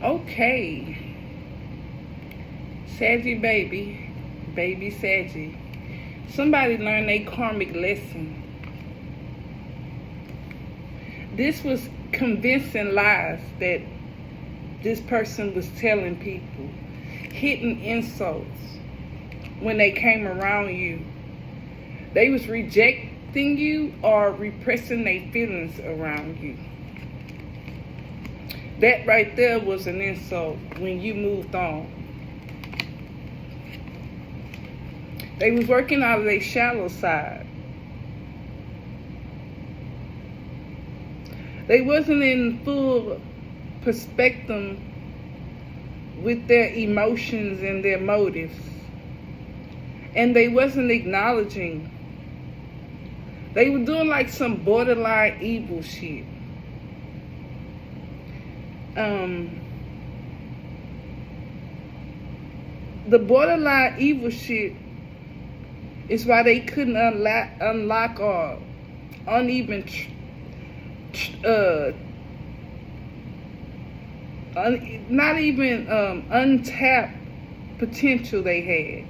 Okay. Saggy baby Saggy. Somebody learned a karmic lesson. This was convincing lies that this person was telling people. Hidden insults when they came around you. They was rejecting you or repressing their feelings around you. That right there was an insult when you moved on. They was working out of their shallow side. They wasn't in full perspective with their emotions and their motives. And they wasn't acknowledging. They were doing like some borderline evil shit. The borderline evil shit is why they couldn't unlock or uneven not even untapped potential they had.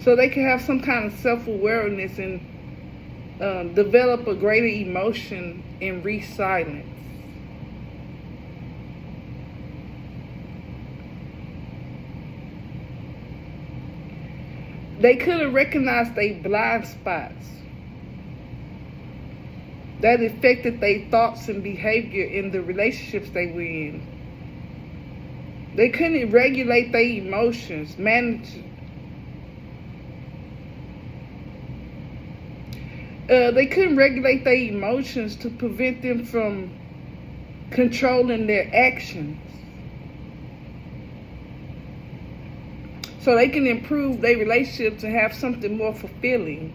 So they can have some kind of self-awareness and develop a greater emotion and resilience. They could have recognized their blind spots that affected their thoughts and behavior in the relationships they were in. They couldn't regulate their emotions, they couldn't regulate their emotions to prevent them from controlling their actions. So they can improve their relationships and have something more fulfilling.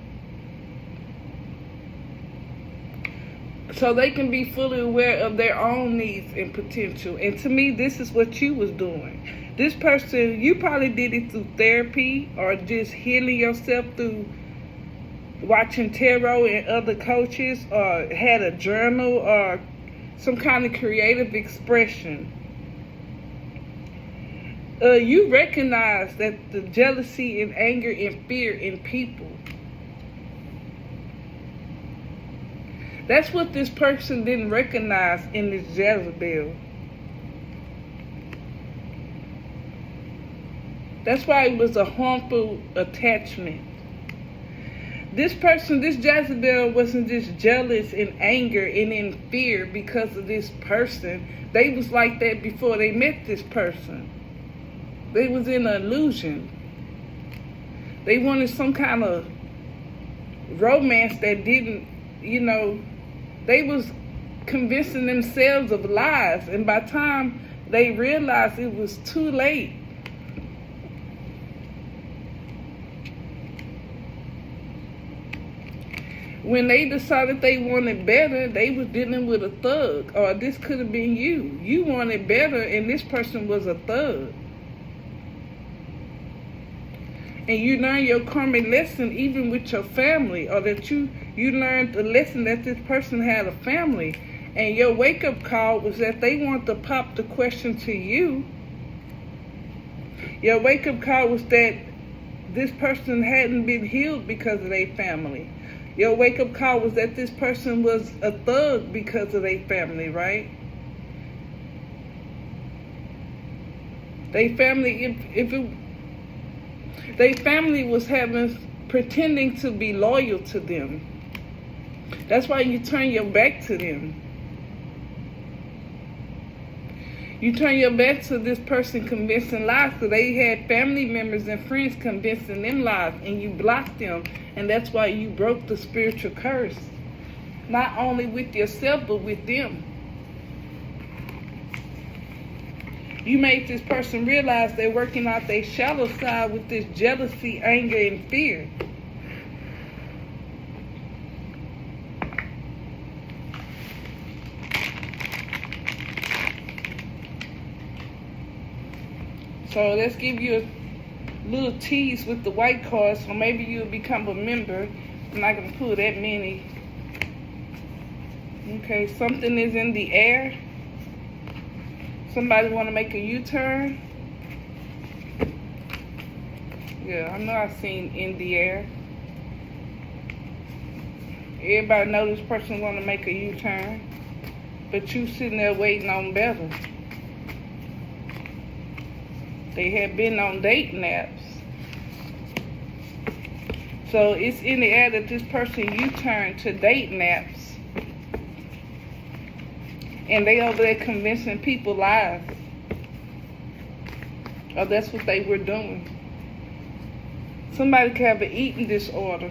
So they can be fully aware of their own needs and potential. And to me, this is what you was doing. This person, you probably did it through therapy or just healing yourself through watching tarot and other coaches, or had a journal or some kind of creative expression. You recognize that the jealousy and anger and fear in people. That's what this person didn't recognize in this Jezebel. That's why it was a harmful attachment. This person, this Jezebel, wasn't just jealous and anger and in fear because of this person. They was like that before they met this person. They was in an illusion. They wanted some kind of romance that didn't, they was convincing themselves of lies. And by the time they realized it was too late, when they decided they wanted better, they was dealing with a thug. Or this could have been you. You wanted better and this person was a thug. And you learn your karmic lesson even with your family, or that you learned the lesson that this person had a family. And your wake-up call was that they want to pop the question to you. Your wake-up call was that this person hadn't been healed because of their family. Your wake-up call was that this person was a thug because of their family, right? Their family, their family was pretending to be loyal to them. That's why you turn your back to them. You turn your back to this person convincing lies, because they had family members and friends convincing them lies, and you blocked them. And that's why you broke the spiritual curse. Not only with yourself, but with them. You made this person realize they're working out their shallow side with this jealousy, anger, and fear. So let's give you a little tease with the white cards, so maybe you'll become a member. I'm not going to pull that many. Okay, something is in the air. Somebody want to make a U-turn. Yeah, I know I've seen in the air. Everybody know this person want to make a U-turn, but you sitting there waiting on better. They have been on dating apps. So it's in the air that this person U-turned to dating apps. And they over there convincing people lies. Or that's what they were doing. Somebody could have an eating disorder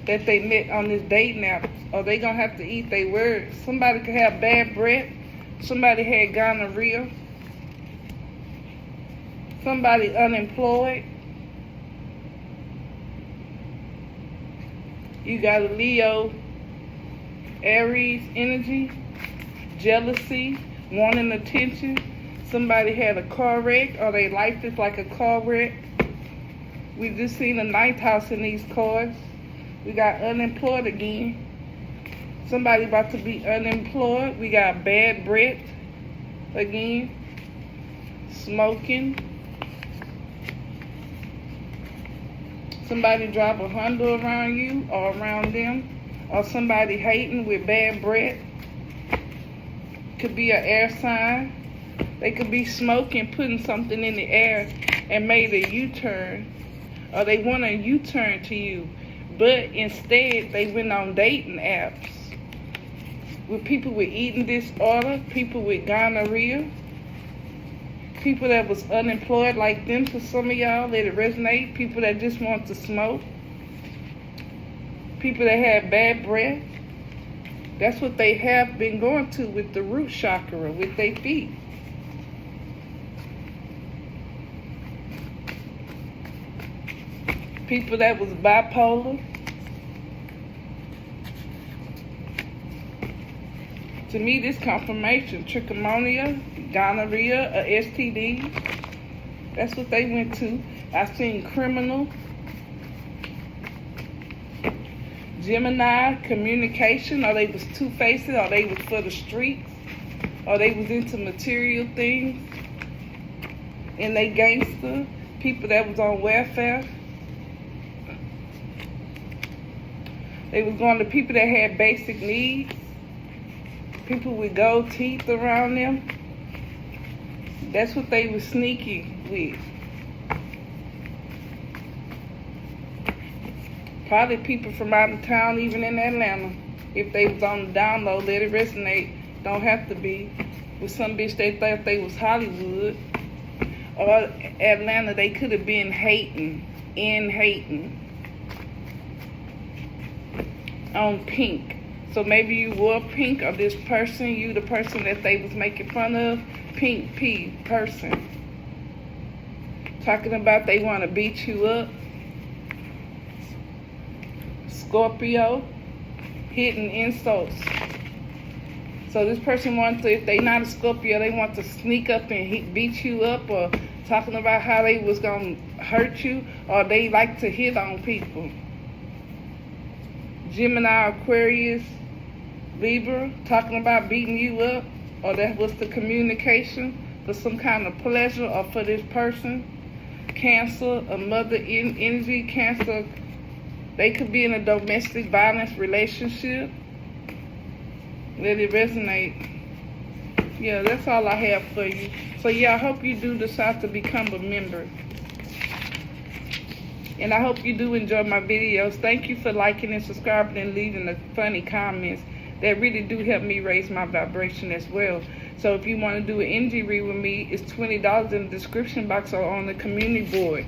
that they met on this dating app. Or they gonna have to eat their words. Somebody could have bad breath. Somebody had gonorrhea. Somebody unemployed. You got a Leo, Aries energy. Jealousy, wanting attention. Somebody had a car wreck, or their life is like a car wreck. We just seen a ninth house in these cards. We got unemployed again. Somebody about to be unemployed. We got bad breath again. Smoking. Somebody drive a Honda around you or around them. Or somebody hating with bad breath. Could be an air sign. They could be smoking, putting something in the air and made a U-turn. Or they want a U-turn to you. But instead, they went on dating apps. With people with eating disorder, people with gonorrhea, people that was unemployed like them. For some of y'all, let it resonate. People that just want to smoke. People that have bad breath. That's what they have been going to with the root chakra, with their feet. People that was bipolar. To me, this confirmation, trichomonia, gonorrhea, a STD. That's what they went to. I seen criminal. Gemini, communication, or they was two-faced, or they was for the streets, or they was into material things, and they gangster, people that was on welfare. They was going to people that had basic needs, people with gold teeth around them. That's what they was sneaky with. Probably people from out of town, even in Atlanta. If they was on the download, let it resonate. Don't have to be. With some bitch, they thought they was Hollywood. Or Atlanta, they could have been hating on pink. So maybe you wore pink, or this person, you the person that they was making fun of, pink P person. Talking about they want to beat you up. Scorpio, hitting insults. So this person wants to, if they not a Scorpio, they want to sneak up and beat you up, or talking about how they was going to hurt you, or they like to hit on people. Gemini, Aquarius, Libra, talking about beating you up, or that was the communication for some kind of pleasure or for this person. Cancer, a mother energy, Cancer. They could be in a domestic violence relationship. Let it resonate. Yeah, that's all I have for you. So yeah, I hope you do decide to become a member. And I hope you do enjoy my videos. Thank you for liking and subscribing and leaving the funny comments. That really do help me raise my vibration as well. So if you want to do an energy read with me, it's $20 in the description box or on the community board.